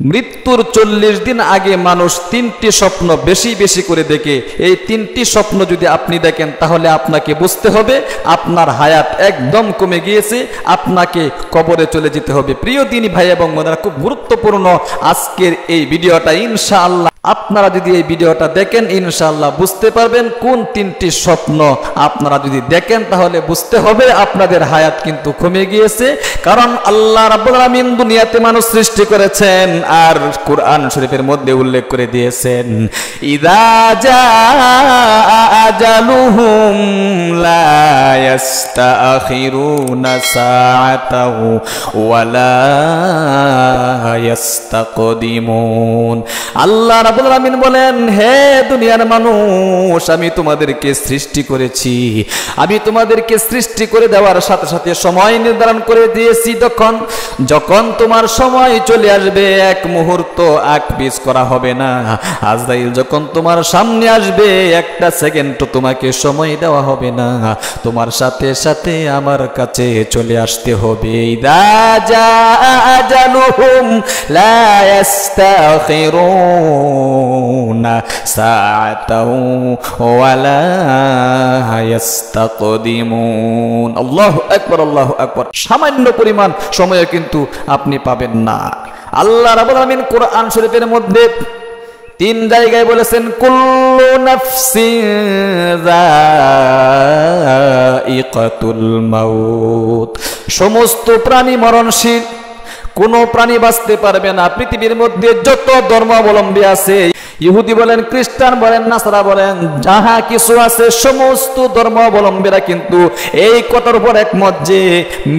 মৃত্যুর 40 দিন আগে মানুষ 3টি স্বপ্ন বেশি বেশি করে দেখে। এই 3টি স্বপ্ন যদি আপনি দেখেন তাহলে আপনাকে বুঝতে হবে আপনার হায়াত একদম কমে গিয়েছে, আপনাকে কবরে চলে যেতে হবে। প্রিয় দিনী ভাই এবং বোনেরা, খুব গুরুত্বপূর্ণ আজকের এই ভিডিওটা। ইনশাআল্লাহ আপনারা যদি এই ভিডিওটা দেখেন ইনশাআল্লাহ বুঝতে পারবেন কোন 3টি স্বপ্ন আপনারা যদি দেখেন তাহলে বুঝতে হবে আপনাদের হায়াত কিন্তু কমে গিয়েছে। কারণ আল্লাহ রাব্বুল আলামিন দুনিয়াতে মানুষ সৃষ্টি করেছেন আর কুরআন শরীফের মধ্যে উল্লেখ করে দিয়েছেন, ইযা জাআ আজালুহুম লা ইস্তাখিরুনা সাআতাহু ওয়া লা ইস্তাকদিমুন। আল্লাহ রাব্বুল আলামিন বলেন, হে দুনিয়ার মানুষ, আমি তোমাদেরকে সৃষ্টি করেছি, আমি তোমাদেরকে সৃষ্টি করে দেওয়ার সাথে সাথে সময় নির্ধারণ করে দিয়েছি। যখন তোমার সময় চলে আসবে এক মুহূর্ত আগ পিছ করা হবে না। আজরাইল যখন তোমার সামনে আসবে একটা সেকেন্ডও তোমাকে সময় দেওয়া হবে না, তোমার সাথে সাথে আমার কাছে চলে আসতে হবে। ইযা জাআ আজালুহুম লা ইস্তাখিরুনা সাআতাহু ওয়া লা ইস্তাকদিমুন। আল্লাহু আকবার, আল্লাহু আকবার। সামান্য পরিমাণ সময় কিন্তু আপনি পাবেন না। আল্লাহ রাব্বুল আলামিন কোরআন শরীফের মধ্যে 3 জায়গায় বলেছেন, কুল্লু নাফসিন যায়িকাতুল মাউত। সমস্ত প্রাণী মরণশীল, কোনো প্রাণী বাঁচতে পারবে না। পৃথিবীর মধ্যে যত ধর্মাবলম্বী আছে, ইহুদি বলেন, খ্রিস্টান বলেন, নাসারা বলেন, যাহা কিছু আছে সমস্ত ধর্মাবলম্বীরা কিন্তু এই কথার উপর একমত যে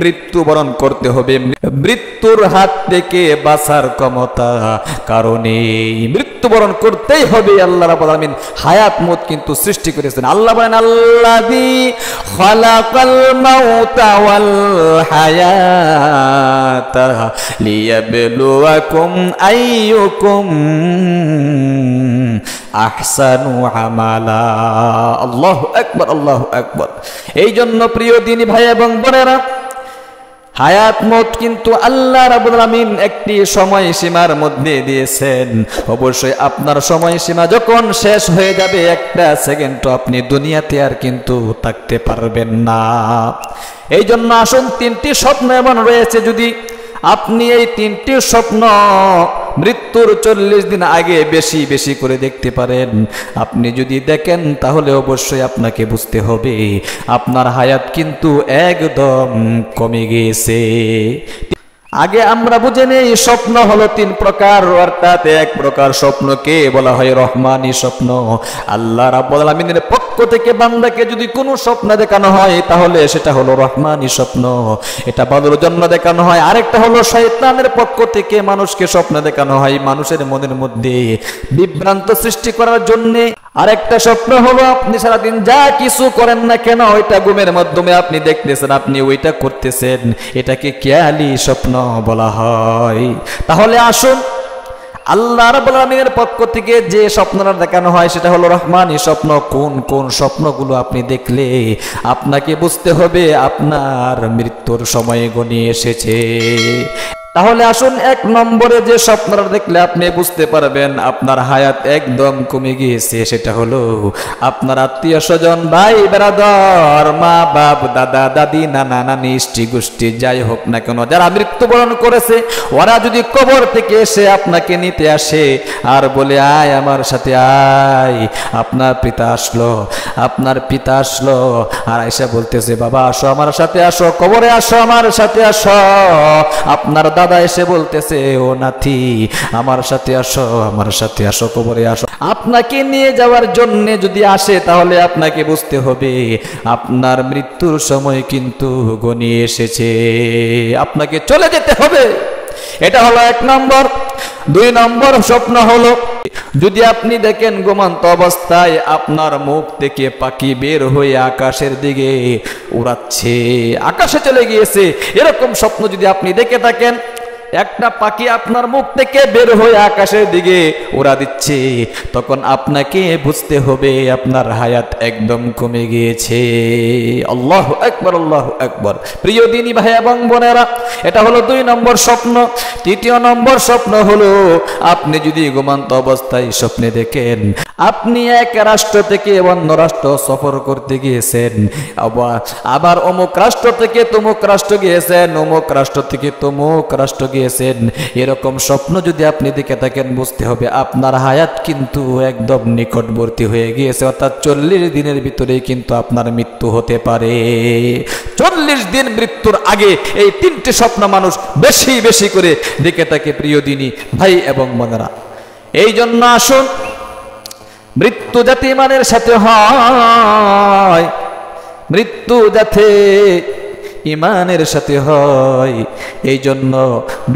মৃত্যুবরণ করতে হবে। মৃত্যুর হাত থেকে বাঁচার ক্ষমতা কারণে মৃত্যুবরণ করতেই হবে। আল্লাহ রাব্বুল আলামিন হায়াত মত কিন্তু সৃষ্টি করেছেন। আল্লাহ বলেন, আল্লাযী খালাকাল মাউতা ওয়াল হায়াতা লিয়াবলুয়াকুম আইয়ুকুম আহসানু আমালা। আল্লাহু আকবার, আল্লাহু আকবার। এই জন্য প্রিয় দিনী ভাই এবং বোনেরা, হায়াত মত কিন্তু আল্লাহ রাব্বুল আলামিন একটি সময়সীমার মধ্যে দিয়েছেন। অবশ্যই আপনার সময়সীমা যখন শেষ হয়ে যাবে একটা সেকেন্ডও আপনি দুনিয়াতে আর কিন্তু থাকতে পারবেন না। এই জন্য আসুন, 3টি স্বপ্ন এমন রয়েছে, যদি আপনি এই 3টি স্বপ্ন মৃত্যুর 40 দিন আগে বেশি বেশি করে দেখতে পারেন, আপনি যদি দেখেন তাহলে অবশ্যই আপনাকে বুঝতে হবে আপনার হায়াত কিন্তু একদম কমে গিয়েছে। আগে আমরা বুঝে নেই স্বপ্ন হলো 3 প্রকার, অর্থাৎ এক প্রকার স্বপ্নকে বলা হয় রহমানি স্বপ্ন। আল্লাহ রাব্বুল আলামিনের পক্ষ থেকে বান্দাকে যদি কোনো স্বপ্ন দেখানো হয় তাহলে সেটা হলো রহমানি স্বপ্ন, এটা ভালোর জন্য দেখানো হয়। আরেকটা হলো শয়তানের পক্ষ থেকে মানুষকে স্বপ্ন দেখানো হয় মানুষের মনের মধ্যে বিভ্রান্ত সৃষ্টি করার জন্য। আরেকটা স্বপ্ন হলো আপনি সারাদিন যা কিছু করেন না কেন ওইটা ঘুমের মাধ্যমে আপনি দেখতেছেন, আপনি ওইটা করতেছেন, এটাকে খেয়ালি স্বপ্ন বলা হয়। তাহলে আসুন, আল্লাহ রাব্বুল আলামিনের পক্ষ থেকে যে স্বপ্নটা দেখানো হয় সেটা হলো রহমানি স্বপ্ন। কোন কোন স্বপ্নগুলো আপনি দেখলে আপনাকে বুঝতে হবে আপনার মৃত্যুর সময় ঘনিয়ে এসেছে। তাহলে আসুন, 1 নম্বরে যে স্বপ্নটা দেখলে আপনি বুঝতে পারবেন আপনার হায়াত একদম কমে গিয়েছে সেটা হলো আপনার আত্মীয় স্বজন, ভাই বেরাদর, মা বাপ, দাদা দাদি, নানা নানি, স্ত্রী গোষ্ঠী যাই হোক না কেন যারা মৃত্যুবরণ করেছে, ওরা যদি কবর থেকে এসে আপনাকে নিতে আসে আর বলে, আয় আমার সাথে আয়, আপনার পিতা আসলো, আপনার পিতা আসলো, আর এসে বলতেছে, বাবা আসো আমার সাথে আসো, কবরে আসো আমার সাথে আসো। আপনার দাদা এসে বলতেছে, ও নাতি আমার সাথে আসো, আমার সাথে আসো, কবরে আসো। আপনাকে নিয়ে যাওয়ার জন্য যদি আসে তাহলে আপনাকে বুঝতে হবে আপনার মৃত্যুর সময় কিন্তু ঘনিয়ে এসেছে, আপনাকে চলে যেতে হবে। এটা হলো 1 নম্বর। 2 নম্বর স্বপ্ন হলো, যদি আপনি দেখেন ঘুমন্ত অবস্থায় আপনার মুখ থেকে পাখি বের হয়ে আকাশের দিকে উড়াচ্ছে, আকাশে চলে গিয়েছে, এরকম স্বপ্ন যদি আপনি দেখে থাকেন একটা পাখি আপনার মুখ থেকে বের হয়ে আকাশের দিকে উড়া দিচ্ছে, তখন আপনাকে বুঝতে হবে আপনার হায়াত একদম কমে গিয়েছে। আল্লাহু আকবার, আল্লাহু আকবার। প্রিয় দিনী ভাই এবং বোনেরা, এটা হলো 2 নম্বর স্বপ্ন। 3 নম্বর স্বপ্ন হলো, আপনি যদি ঘুমন্ত অবস্থায় স্বপ্নে দেখেন আপনি এক রাষ্ট্র থেকে অন্য রাষ্ট্র সফর করতে গিয়েছেন, আবার অমুক রাষ্ট্র থেকে তমুক রাষ্ট্র গিয়েছেন, অমুক রাষ্ট্র থেকে তমুক রাষ্ট্র গিয়েছেন, এরকম স্বপ্ন যদি আপনি দেখে থাকেন, বুঝতে হবে আপনার হায়াত কিন্তু একদম নিকটবর্তী হয়ে গিয়েছে, অর্থাৎ 40 দিনের ভিতরেই কিন্তু আপনার মৃত্যু হতে পারে। 40 দিন মৃত্যুর আগে এই 3টি স্বপ্ন মানুষ বেশি বেশি করে দেখে থাকে প্রিয় দিনী ভাই এবং বোনেরা। এই জন্য আসুন, মৃত্যু যাতে ইমানের সাথে হয়, মৃত্যু যাতে ইমানের সাথে হয়, এই জন্য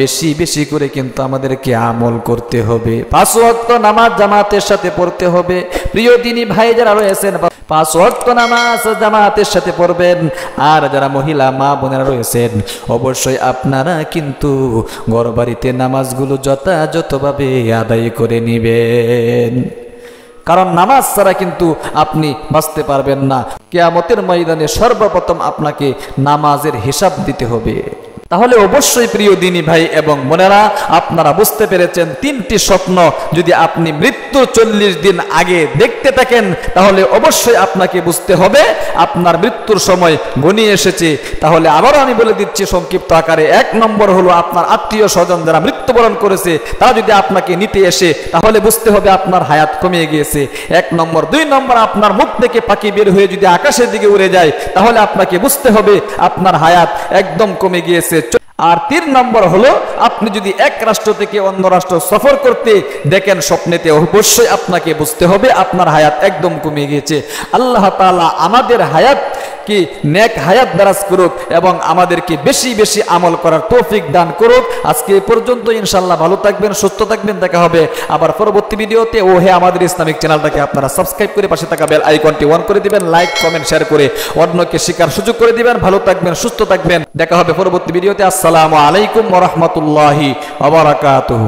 বেশি বেশি করে কিন্তু আমাদেরকে আমল করতে হবে। 5 ওয়াক্ত নামাজ জামাতের সাথে পড়তে হবে। প্রিয় দিনী ভাই যারা রয়েছেন, 5 ওয়াক্ত নামাজ জামাতের সাথে পড়বেন। আর যারা মহিলা মা বোনেরা রয়েছেন, অবশ্যই আপনারা কিন্তু ঘরবাড়িতে নামাজগুলো যথাযথভাবে আদায় করে নেবেন, কারণ নামাজ ছাড়া কিন্তু আপনি বাঁচতে পারবেন না। কিয়ামতের ময়দানে সর্বপ্রথম আপনাকে নামাজের হিসাব দিতে হবে। তাহলে অবশ্যই প্রিয় দিনী ভাই এবং বোনেরা, আপনারা বুঝতে পেরেছেন 3টি স্বপ্ন যদি আপনি মৃত্যু 40 দিন আগে দেখতে থাকেন, তাহলে অবশ্যই আপনাকে বুঝতে হবে আপনার মৃত্যুর সময় ঘনিয়ে এসেছে। তাহলে আবারও আমি বলে দিচ্ছি সংক্ষিপ্ত আকারে। 1 নম্বর হলো, আপনার আত্মীয় স্বজন যারা মৃত্যুবরণ করেছে তারা যদি আপনাকে নিতে এসে, তাহলে বুঝতে হবে আপনার হায়াত কমিয়ে গিয়েছে। 1 নম্বর। 2 নম্বর, আপনার মুখ থেকে পাখি বের হয়ে যদি আকাশের দিকে উড়ে যায়, তাহলে আপনাকে বুঝতে হবে আপনার হায়াত একদম কমে গিয়েছে। আর 3 নম্বর হলো, আপনি যদি এক রাষ্ট্র থেকে অন্য রাষ্ট্র সফর করতে দেখেন স্বপ্নেতে, অবশ্যই আপনাকে বুঝতে হবে আপনার হায়াত একদম কমে গিয়েছে। আল্লাহ তাআলা আমাদের হায়াত কি নেক হায়াত দারাজ করুক এবং আমাদেরকে বেশি বেশি আমল করার তৌফিক দান করুক। আজকে এই পর্যন্ত, ইনশাআল্লাহ ভালো থাকবেন, সুস্থ থাকবেন। দেখা হবে আবার পরবর্তী ভিডিওতে। ও হে, আমাদের ইসলামিক চ্যানেলটাকে আপনারা সাবস্ক্রাইব করে পাশে থাকা বেল আইকনটি অন করে দিবেন, লাইক কমেন্ট শেয়ার করে অন্যকে শেখার সুযোগ করে দিবেন। ভালো থাকবেন, সুস্থ থাকবেন। দেখা হবে পরবর্তী ভিডিওতে। আসসালামু আলাইকুম ওয়া রাহমাতুল্লাহি ওয়া বারাকাতুহু।